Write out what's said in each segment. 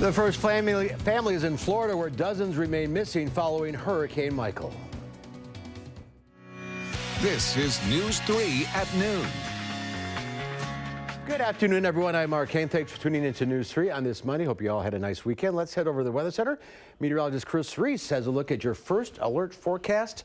The first families in Florida where dozens remain missing following Hurricane Michael. This is News 3 at noon. Good afternoon, everyone. I'm Mark Kane. Thanks for tuning into News 3 on this Monday. Hope you all had a nice weekend. Let's head over to the Weather Center. Meteorologist Chris Reese has a look at your first alert forecast.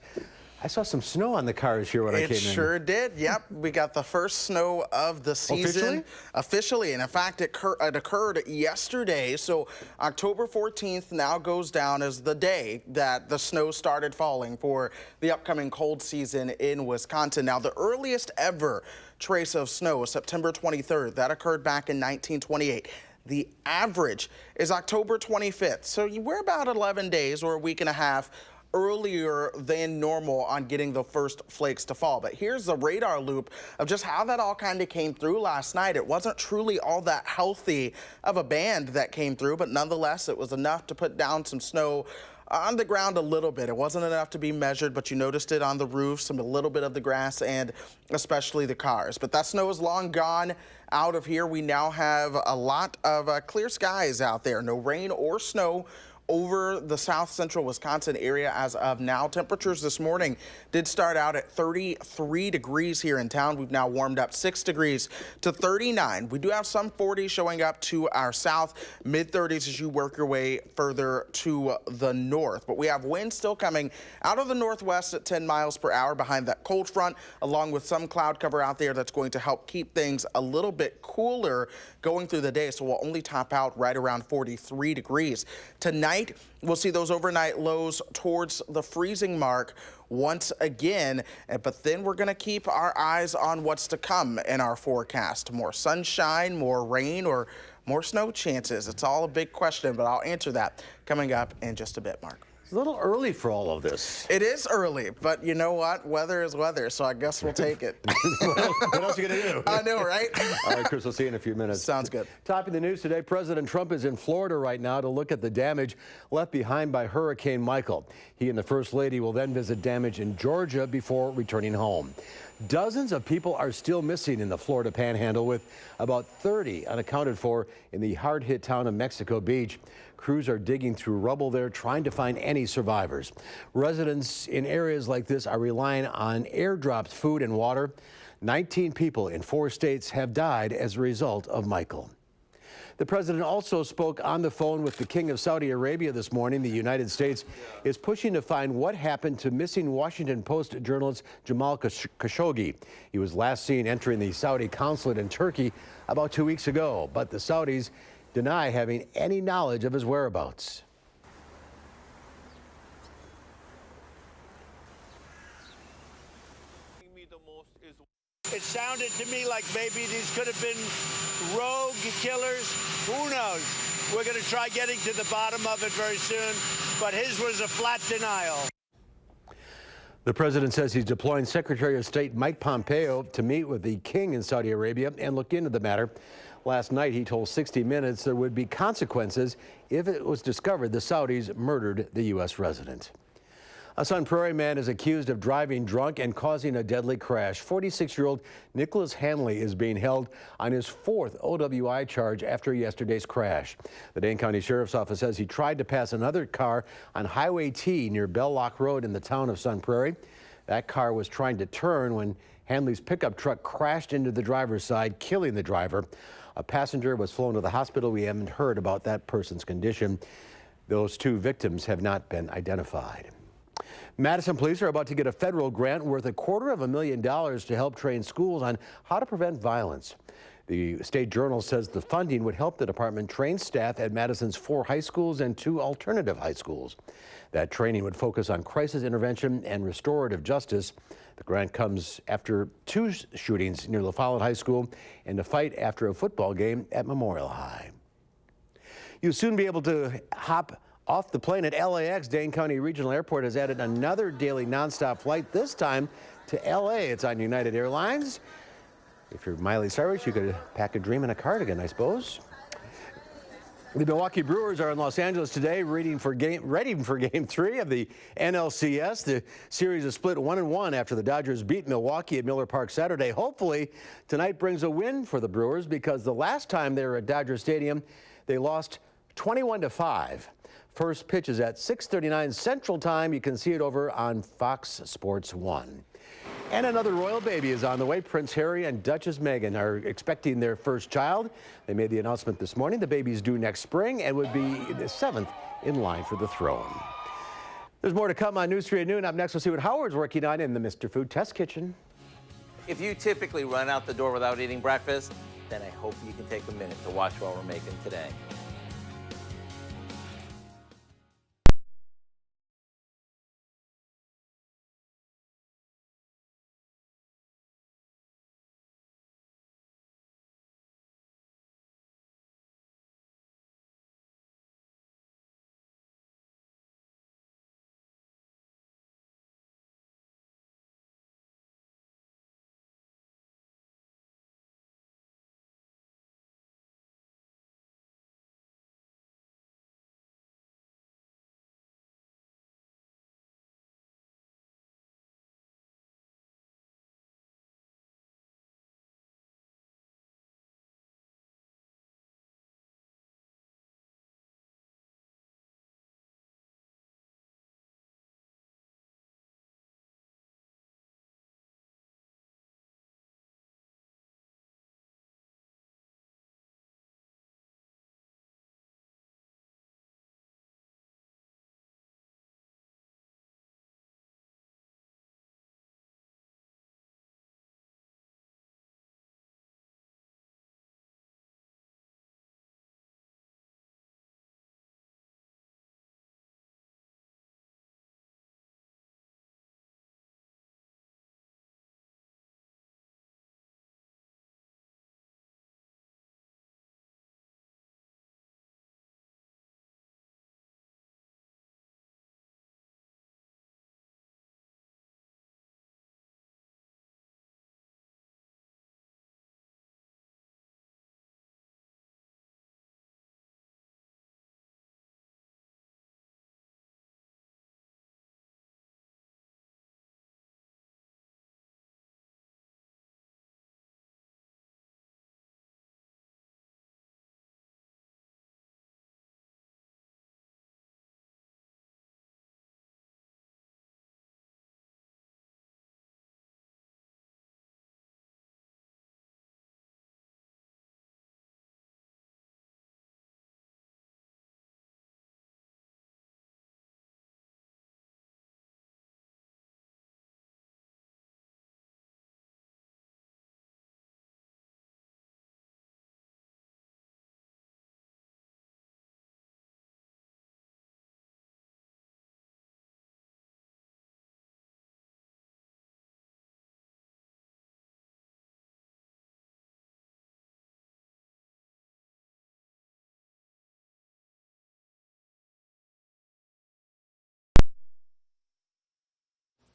I saw some snow on the cars here when I came in. It sure did. Yep, we got the first snow of the season. Officially, and in fact, it occurred yesterday. So October 14th now goes down as the day that the snow started falling for the upcoming cold season in Wisconsin. Now, the earliest ever trace of snow was September 23rd. That occurred back in 1928. The average is October 25th. So we're about 11 days or a week and a half earlier than normal on getting the first flakes to fall. But here's the radar loop of just how that all kind of came through last night. It wasn't truly all that healthy of a band that came through, but nonetheless, it was enough to put down some snow on the ground a little bit. It wasn't enough to be measured, but you noticed it on the roofs, a little bit of the grass, and especially the cars. But that snow is long gone out of here. We now have a lot of clear skies out there. No rain or snow over the south central Wisconsin area as of now. Temperatures this morning did start out at 33 degrees here in town. We've now warmed up 6 degrees to 39. We do have some 40s showing up to our south, mid-30s as you work your way further to the north. But we have wind still coming out of the northwest at 10 miles per hour behind that cold front, along with some cloud cover out there that's going to help keep things a little bit cooler going through the day. So we'll only top out right around 43 degrees. Tonight, we'll see those overnight lows towards the freezing mark once again, but then we're going to keep our eyes on what's to come in our forecast. More sunshine, more rain, or more snow chances. It's all a big question, but I'll answer that coming up in just a bit, Mark. It's a little early for all of this. It is early, but you know what? Weather is weather, so I guess we'll take it. What else are you going to do? I know, right? All right, Chris, we'll see you in a few minutes. Sounds good. Topping the news today, President Trump is in Florida right now to look at the damage left behind by Hurricane Michael. He and the First Lady will then visit damage in Georgia before returning home. Dozens of people are still missing in the Florida Panhandle, with about 30 unaccounted for in the hard-hit town of Mexico Beach. Crews are digging through rubble there, trying to find any survivors. Residents in areas like this are relying on airdropped food and water. 19 people in 4 states have died as a result of Michael. The president also spoke on the phone with the King of Saudi Arabia this morning. The United States is pushing to find what happened to missing Washington Post journalist Jamal Khashoggi. He was last seen entering the Saudi consulate in Turkey about 2 weeks ago, but the Saudis deny having any knowledge of his whereabouts. It sounded to me like maybe these could have been rogue killers. Who knows? We're going to try getting to the bottom of it very soon, but his was a flat denial. The president says he's deploying Secretary of State Mike Pompeo to meet with the king in Saudi Arabia and look into the matter. Last night, he told 60 Minutes there would be consequences if it was discovered the Saudis murdered the U.S. resident. A Sun Prairie man is accused of driving drunk and causing a deadly crash. 46-year-old Nicholas Hanley is being held on his 4th OWI charge after yesterday's crash. The Dane County Sheriff's Office says he tried to pass another car on Highway T near Bell Lock Road in the town of Sun Prairie. That car was trying to turn when Hanley's pickup truck crashed into the driver's side, killing the driver. A passenger was flown to the hospital. We haven't heard about that person's condition. Those 2 victims have not been identified. Madison police are about to get a federal grant worth $250,000 to help train schools on how to prevent violence. The State Journal says the funding would help the department train staff at Madison's 4 high schools and 2 alternative high schools. That training would focus on crisis intervention and restorative justice. The grant comes after 2 shootings near La Follette High School and a fight after a football game at Memorial High. You'll soon be able to hop off the plane at LAX. Dane County Regional Airport has added another daily nonstop flight, this time to LA. It's on United Airlines. If you're Miley Cyrus, you could pack a dream in a cardigan, I suppose. The Milwaukee Brewers are in Los Angeles today, ready for Game 3 of the NLCS. The series is split 1-1 after the Dodgers beat Milwaukee at Miller Park Saturday. Hopefully, tonight brings a win for the Brewers, because the last time they were at Dodger Stadium, they lost 21-5. First pitch is at 6:39 Central Time. You can see it over on Fox Sports 1. And another royal baby is on the way. Prince Harry and Duchess Meghan are expecting their first child. They made the announcement this morning. The baby's due next spring and would be the 7th in line for the throne. There's more to come on News 3 at noon. Up next, we'll see what Howard's working on in the Mr. Food Test Kitchen. If you typically run out the door without eating breakfast, then I hope you can take a minute to watch what we're making today.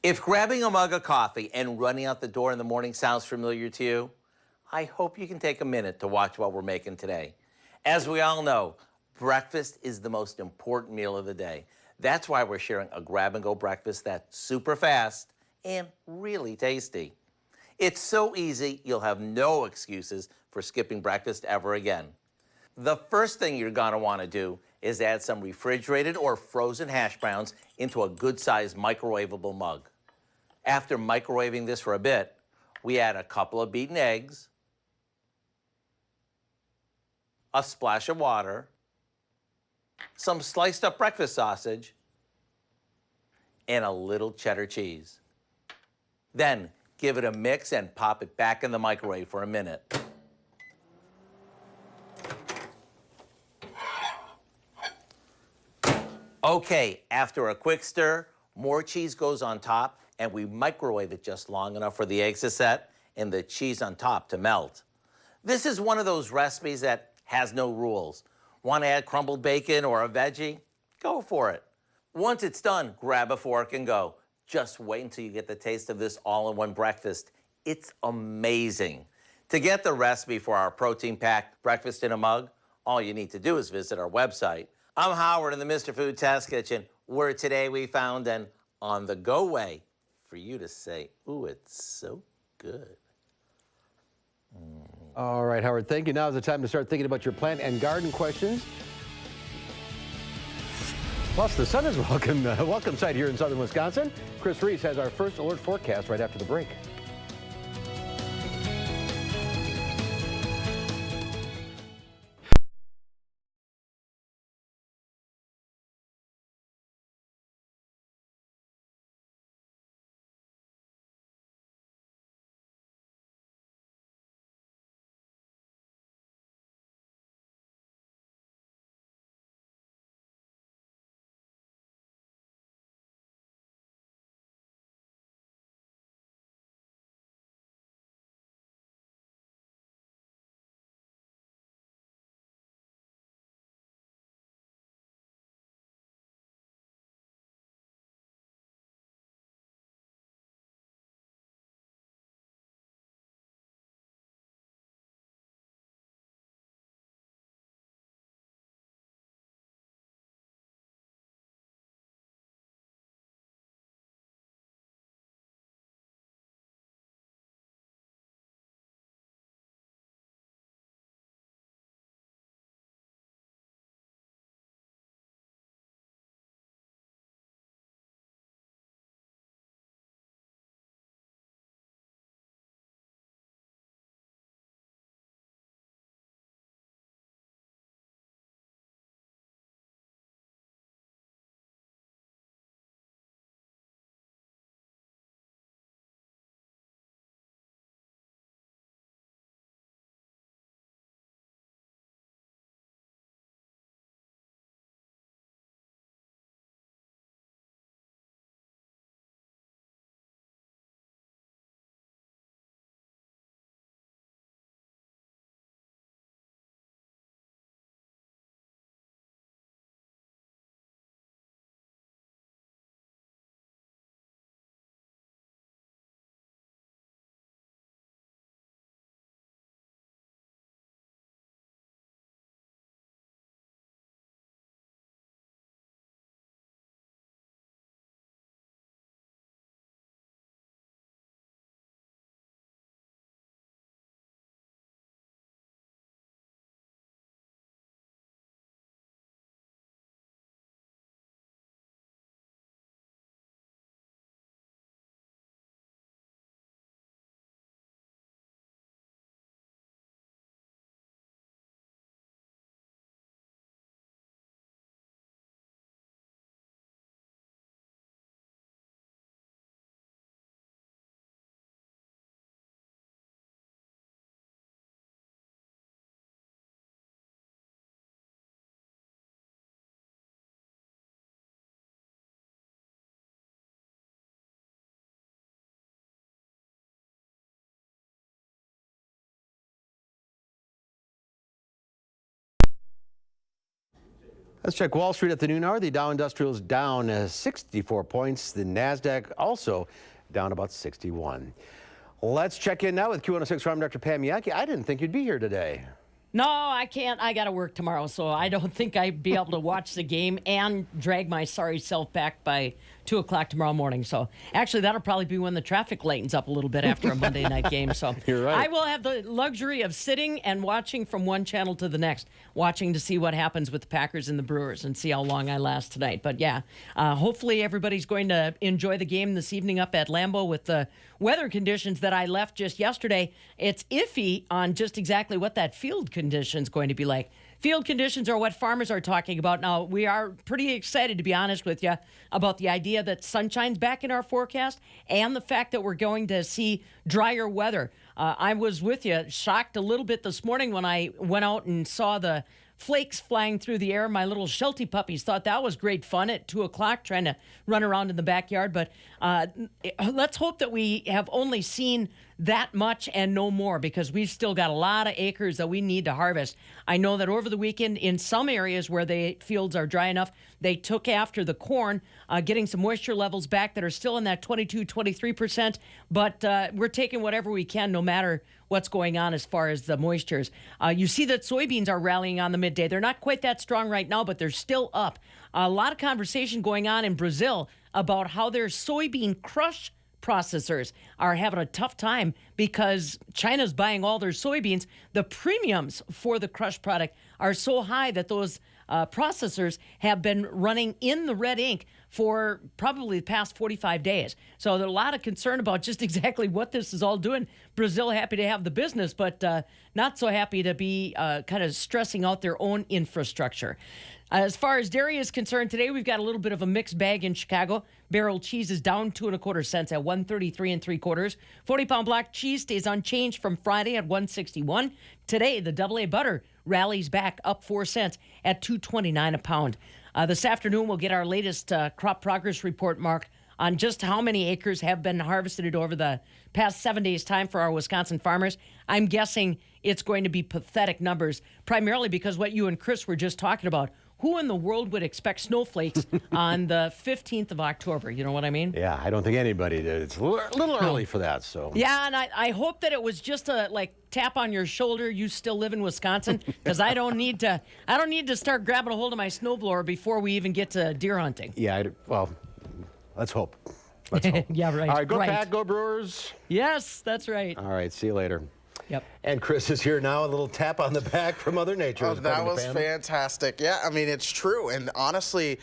If grabbing a mug of coffee and running out the door in the morning sounds familiar to you, I hope you can take a minute to watch what we're making today. As we all know, breakfast is the most important meal of the day. That's why we're sharing a grab-and-go breakfast that's super fast and really tasty. It's so easy, you'll have no excuses for skipping breakfast ever again. The first thing you're gonna wanna do is add some refrigerated or frozen hash browns into a good-sized microwavable mug. After microwaving this for a bit, we add a couple of beaten eggs, a splash of water, some sliced up breakfast sausage, and a little cheddar cheese. Then give it a mix and pop it back in the microwave for a minute. Okay, after a quick stir, more cheese goes on top, and we microwave it just long enough for the eggs to set and the cheese on top to melt. This is one of those recipes that has no rules. Want to add crumbled bacon or a veggie? Go for it. Once it's done, grab a fork and go. Just wait until you get the taste of this all-in-one breakfast. It's amazing. To get the recipe for our protein-packed breakfast in a mug, all you need to do is visit our website. I'm Howard in the Mr. Food Test Kitchen, where today we found an on-the-go way for you to say, ooh, it's so good. All right, Howard, thank you. Now is the time to start thinking about your plant and garden questions. Plus, the sun is welcome sight here in southern Wisconsin. Chris Reese has our first alert forecast right after the break. Let's check Wall Street at the noon hour. The Dow Industrial's down 64 points. The NASDAQ also down about 61. Let's check in now with Q106 from Dr. Pam Yankee. I didn't think you'd be here today. No, I can't. I got to work tomorrow, so I don't think I'd be able to watch the game and drag my sorry self back by 2 o'clock tomorrow morning. So actually, that'll probably be when the traffic lightens up a little bit after a Monday night game. So You're right. I will have the luxury of sitting and watching from one channel to the next, watching to see what happens with the Packers and the Brewers and see how long I last tonight. But yeah, hopefully everybody's going to enjoy the game this evening up at Lambeau with the weather conditions that I left just yesterday. It's iffy on just exactly what that field condition is going to be like. Field conditions are what farmers are talking about. Now, we are pretty excited, to be honest with you, about the idea that sunshine's back in our forecast and the fact that we're going to see drier weather. I was with you, shocked a little bit this morning when I went out and saw the flakes flying through the air. My little Sheltie puppies thought that was great fun at 2 o'clock trying to run around in the backyard. But let's hope that we have only seen that much and no more, because we've still got a lot of acres that we need to harvest. I know that over the weekend in some areas where the fields are dry enough, they took after the corn, getting some moisture levels back that are still in that 22, 23%. But we're taking whatever we can, no matter what's going on as far as the moistures. You see that soybeans are rallying on the midday. They're not quite that strong right now, but they're still up. A lot of conversation going on in Brazil about how their soybean crush processors are having a tough time because China's buying all their soybeans. The premiums for the crush product are so high that those processors have been running in the red ink for probably the past 45 days. So there's a lot of concern about just exactly what this is all doing. Brazil happy to have the business, but not so happy to be kind of stressing out their own infrastructure. As far as dairy is concerned, today we've got a little bit of a mixed bag in Chicago. Barrel cheese is down 2 1/4 cents at 133 3/4. 40-pound block cheese stays unchanged from Friday at 161. Today, the AA butter rallies back up 4 cents at 2.29 a pound. This afternoon, we'll get our latest crop progress report, Mark, on just how many acres have been harvested over the past 7 days' time for our Wisconsin farmers. I'm guessing it's going to be pathetic numbers, primarily because what you and Chris were just talking about. Who in the world would expect snowflakes on the 15th of October? You know what I mean? Yeah, I don't think anybody did. It's a little early for that. So yeah, and I hope that it was just a tap on your shoulder. You still live in Wisconsin, because I don't need to start grabbing a hold of my snowblower before we even get to deer hunting. Yeah, well, let's hope. Let's hope. Yeah, right. All right, go right. Pack, go Brewers. Yes, that's right. All right, see you later. Yep. And Chris is here now. A little tap on the back from Mother Nature. Oh, that was fantastic. Yeah, I mean, it's true. And honestly,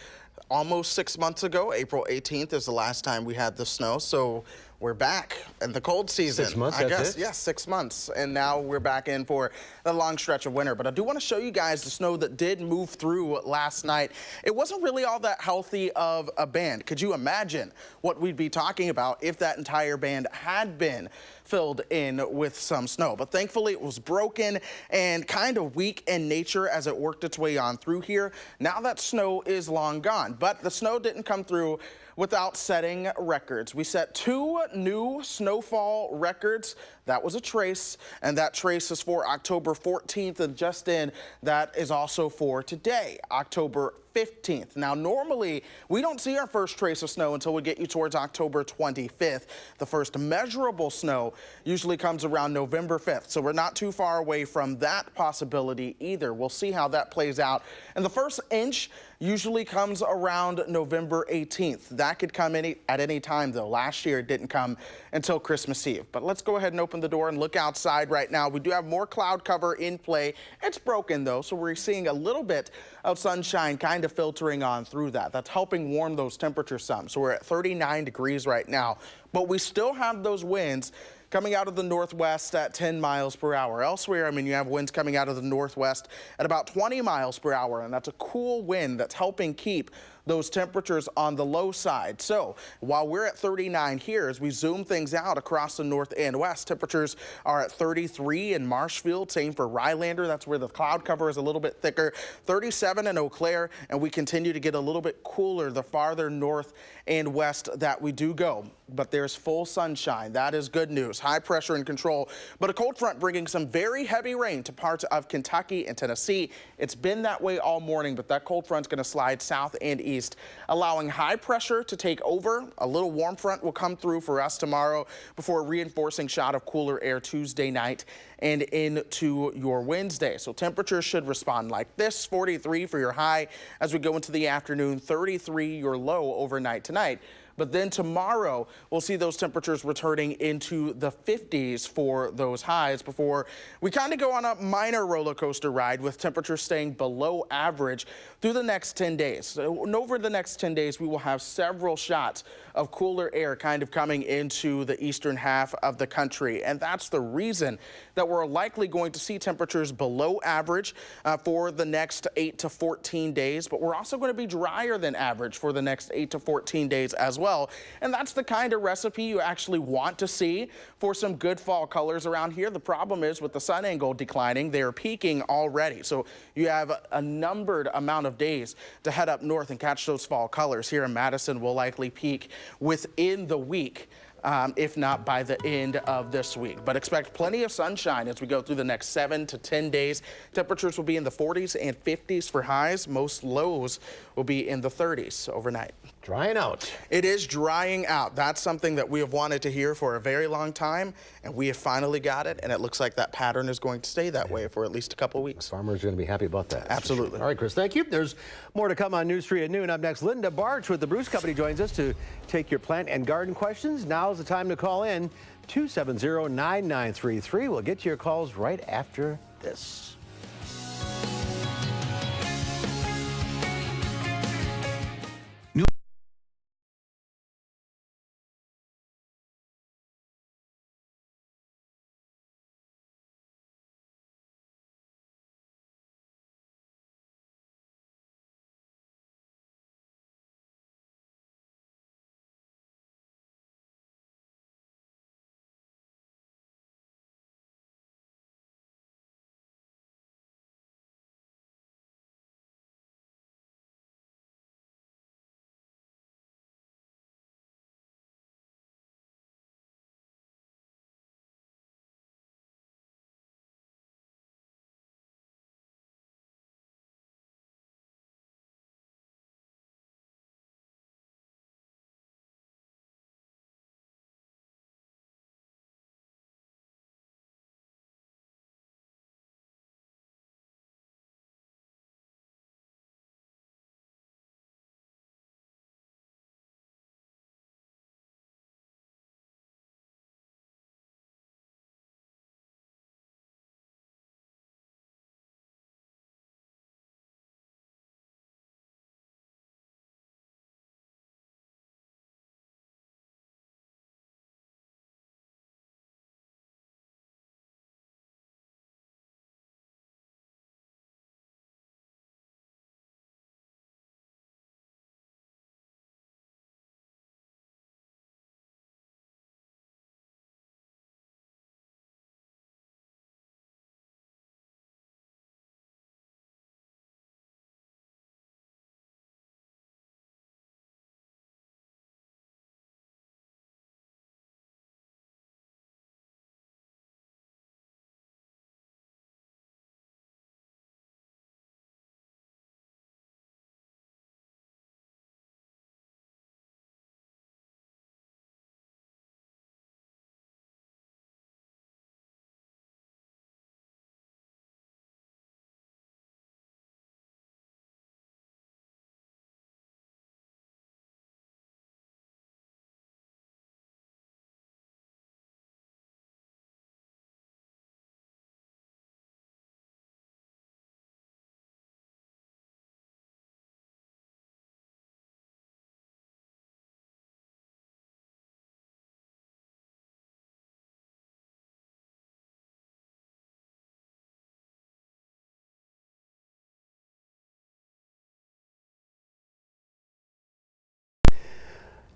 almost 6 months ago, April 18th is the last time we had the snow. So we're back in the cold season. 6 months, I that's guess. it? Yeah, 6 months. And now we're back in for a long stretch of winter. But I do want to show you guys the snow that did move through last night. It wasn't really all that healthy of a band. Could you imagine what we'd be talking about if that entire band had been filled in with some snow? But thankfully it was broken and kind of weak in nature as it worked its way on through here. Now that snow is long gone, but the snow didn't come through without setting records. We set 2 new snowfall records. That was a trace, and that trace is for October 14th, and just in, that is also for today, October 15th. Now, normally, we don't see our first trace of snow until we get you towards October 25th. The first measurable snow usually comes around November 5th, so we're not too far away from that possibility either. We'll see how that plays out. And the first inch usually comes around November 18th. That could come at any time, though. Last year, it didn't come until Christmas Eve. But let's go ahead and open the door and look outside right now. We do have more cloud cover in play. It's broken, though, so we're seeing a little bit of sunshine kind of filtering on through that. That's helping warm those temperatures some. So we're at 39 degrees right now, but we still have those winds coming out of the northwest at 10 miles per hour. Elsewhere, I mean, you have winds coming out of the northwest at about 20 miles per hour, and that's a cool wind that's helping keep those temperatures on the low side. So while we're at 39 here, as we zoom things out across the north and west, temperatures are at 33 in Marshfield, same for Rylander. That's where the cloud cover is a little bit thicker. 37 in Eau Claire, and we continue to get a little bit cooler the farther north and west that we do go. But there's full sunshine. That is good news. High pressure in control, but a cold front bringing some very heavy rain to parts of Kentucky and Tennessee. It's been that way all morning, but that cold front's going to slide south and east, allowing high pressure to take over. A little warm front will come through for us tomorrow before a reinforcing shot of cooler air Tuesday night and into your Wednesday. So temperatures should respond like this: 43 for your high as we go into the afternoon, 33 your low overnight tonight. But then tomorrow, we'll see those temperatures returning into the 50s for those highs before we kind of go on a minor roller coaster ride with temperatures staying below average through the next 10 days. So over the next 10 days, we will have several shots of cooler air kind of coming into the eastern half of the country. And that's the reason that we're likely going to see temperatures below average for the next 8 to 14 days. But we're also going to be drier than average for the next 8 to 14 days as well. And that's the kind of recipe you actually want to see for some good fall colors around here. The problem is with the sun angle declining, they are peaking already. So you have a numbered amount of days to head up north and catch those fall colors. Here in Madison, will likely peak within the week, if not by the end of this week. But expect plenty of sunshine as we go through the next 7 to 10 days. Temperatures will be in the 40s and 50s for highs. Most lows will be in the 30s overnight. Drying out. It is drying out. That's something that we have wanted to hear for a very long time, and we have finally got it, and it looks like that pattern is going to stay that way for at least a couple weeks. Farmers are going to be happy about that. Absolutely. All right, Chris, thank you. There's more to come on News 3 at noon. Up next, Linda Barch with the Bruce Company joins us to take your plant and garden questions. Now's the time to call in, 270-9933. We'll get to your calls right after this.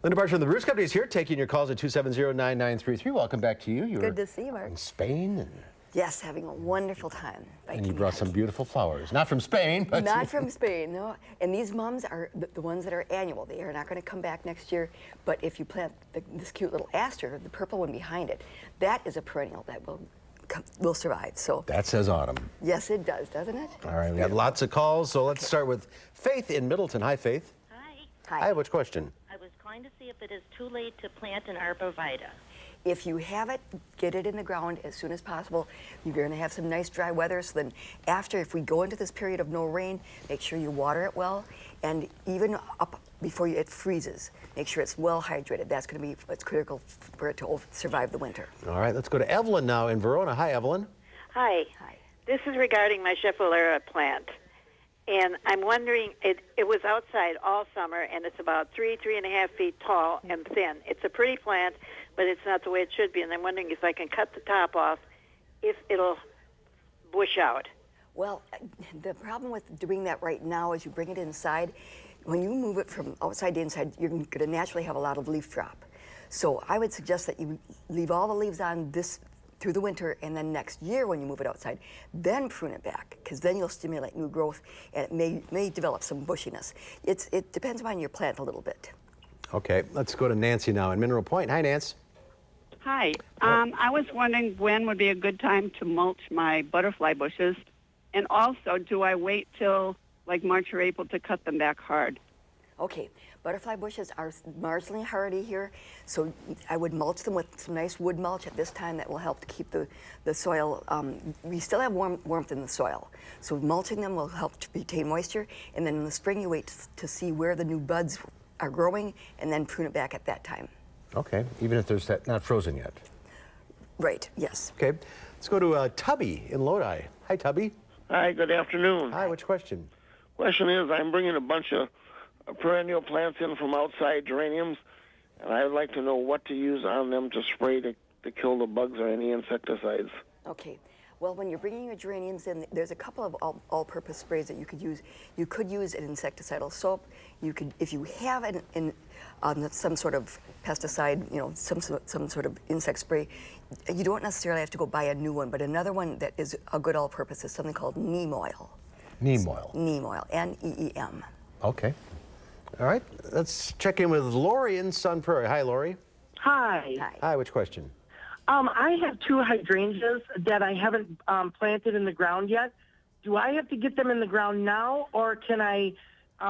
Linda Bartsch from the Bruce Company is here, taking your calls at 270-9933. Welcome back to you. You Good were to see you, Mark. in Spain, Yes, having a wonderful time. and you brought some beautiful flowers. Not from Spain, but Not from Spain, no. And these mums are the ones that are annual. They are not going to come back next year. But if you plant this cute little aster, the purple one behind it, that is a perennial that will survive. So that says autumn. yes, it does, doesn't it? All right, we got lots of calls, so let's start with Faith in Middleton. Hi, Faith. Hi. Hi, which question? I was calling to see if it is too late to plant an arborvitae. If you have it, get it in the ground as soon as possible. You're going to have some nice dry weather, so then after, if we go into this period of no rain, make sure you water it well, and even up before it freezes, make sure it's well hydrated. That's going to be what's critical for it to survive the winter. All right, let's go to Evelyn now in Verona. Hi, Evelyn. Hi. Hi. This is regarding my Schefflera plant. And I'm wondering, it was outside all summer, and it's about 3.5 feet tall and thin. It's a pretty plant, but it's not the way it should be. And I'm wondering if I can cut the top off, if it'll bush out. Well, the problem with doing that right now is you bring it inside. When you move it from outside to inside, you're going to naturally have a lot of leaf drop. So I would suggest that you leave all the leaves on this through the winter, and then next year when you move it outside, then prune it back, because then you'll stimulate new growth, and it may develop some bushiness. It depends upon your plant a little bit. Okay, let's go to Nancy now in Mineral Point. Hi, Nance. Hi. I was wondering when would be a good time to mulch my butterfly bushes, and also do I wait till like March or April to cut them back hard? Okay, butterfly bushes are marginally hardy here, so I would mulch them with some nice wood mulch at this time. That will help to keep the soil, we still have warmth in the soil, so mulching them will help to retain moisture, and then in the spring you wait to see where the new buds are growing, and then prune it back at that time. Okay, even if there's not frozen yet. Right, yes. Okay, let's go to Tubby in Lodi. Hi, Tubby. Hi, good afternoon. Hi, which question? Question is, I'm bringing a bunch of perennial plants in from outside, geraniums, and I'd like to know what to use on them to spray to kill the bugs or any insecticides. Okay. Well, when you're bringing your geraniums in, there's a couple of all-purpose sprays that you could use. You could use an insecticidal soap. You could, if you have some sort of pesticide, some sort of insect spray, you don't necessarily have to go buy a new one, but another one that is a good all-purpose is something called neem oil. Neem oil. Neem oil, N-E-E-M. Okay. All right, let's check in with Lori in Sun Prairie. Hi, Lori. Hi. Hi. Hi, which question? I have 2 hydrangeas that I haven't planted in the ground yet. Do I have to get them in the ground now, or can I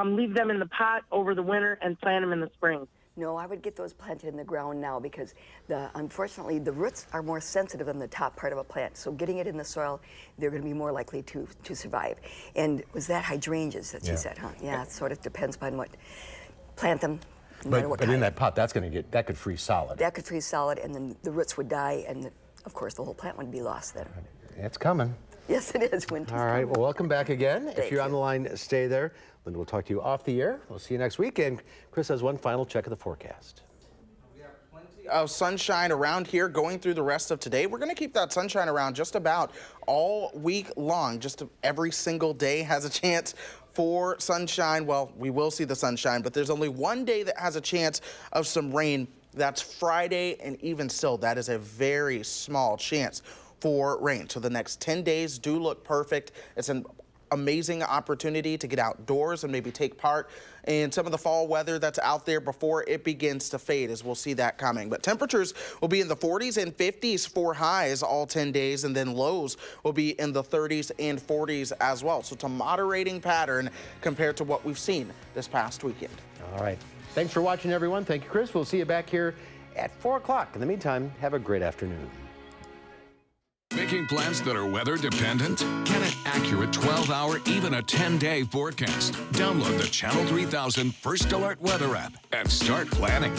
leave them in the pot over the winter and plant them in the spring? No, I would get those planted in the ground now, because unfortunately the roots are more sensitive than the top part of a plant. So getting it in the soil, they're going to be more likely to survive. And was that hydrangeas that she said, huh? Yeah, it sort of depends upon what. Plant them, no matter what But kind. in that pot, that could freeze solid. That could freeze solid, and then the roots would die, and of course the whole plant would be lost then. It's coming. Yes, it is. Winter's All right, coming. well, welcome back again. If Thank you're you. on the line, stay there. Linda will talk to you off the air. We'll see you next week. And Chris has one final check of the forecast. Of sunshine around here going through the rest of today. We're going to keep that sunshine around just about all week long. Just every single day has a chance for sunshine. Well, we will see the sunshine, but there's only one day that has a chance of some rain. That's Friday, and even still, that is a very small chance for rain. So the next 10 days do look perfect. It's an amazing opportunity to get outdoors and maybe take part in some of the fall weather that's out there before it begins to fade, as we'll see that coming. But temperatures will be in the 40s and 50s for highs all 10 days, and then lows will be in the 30s and 40s as well. So it's a moderating pattern compared to what we've seen this past weekend. All right. Thanks for watching, everyone. Thank you, Chris. We'll see you back here at 4 o'clock. In the meantime, have a great afternoon. Making plans that are weather dependent? Get an accurate 12-hour, even a 10-day forecast. Download the Channel 3000 First Alert Weather app and start planning.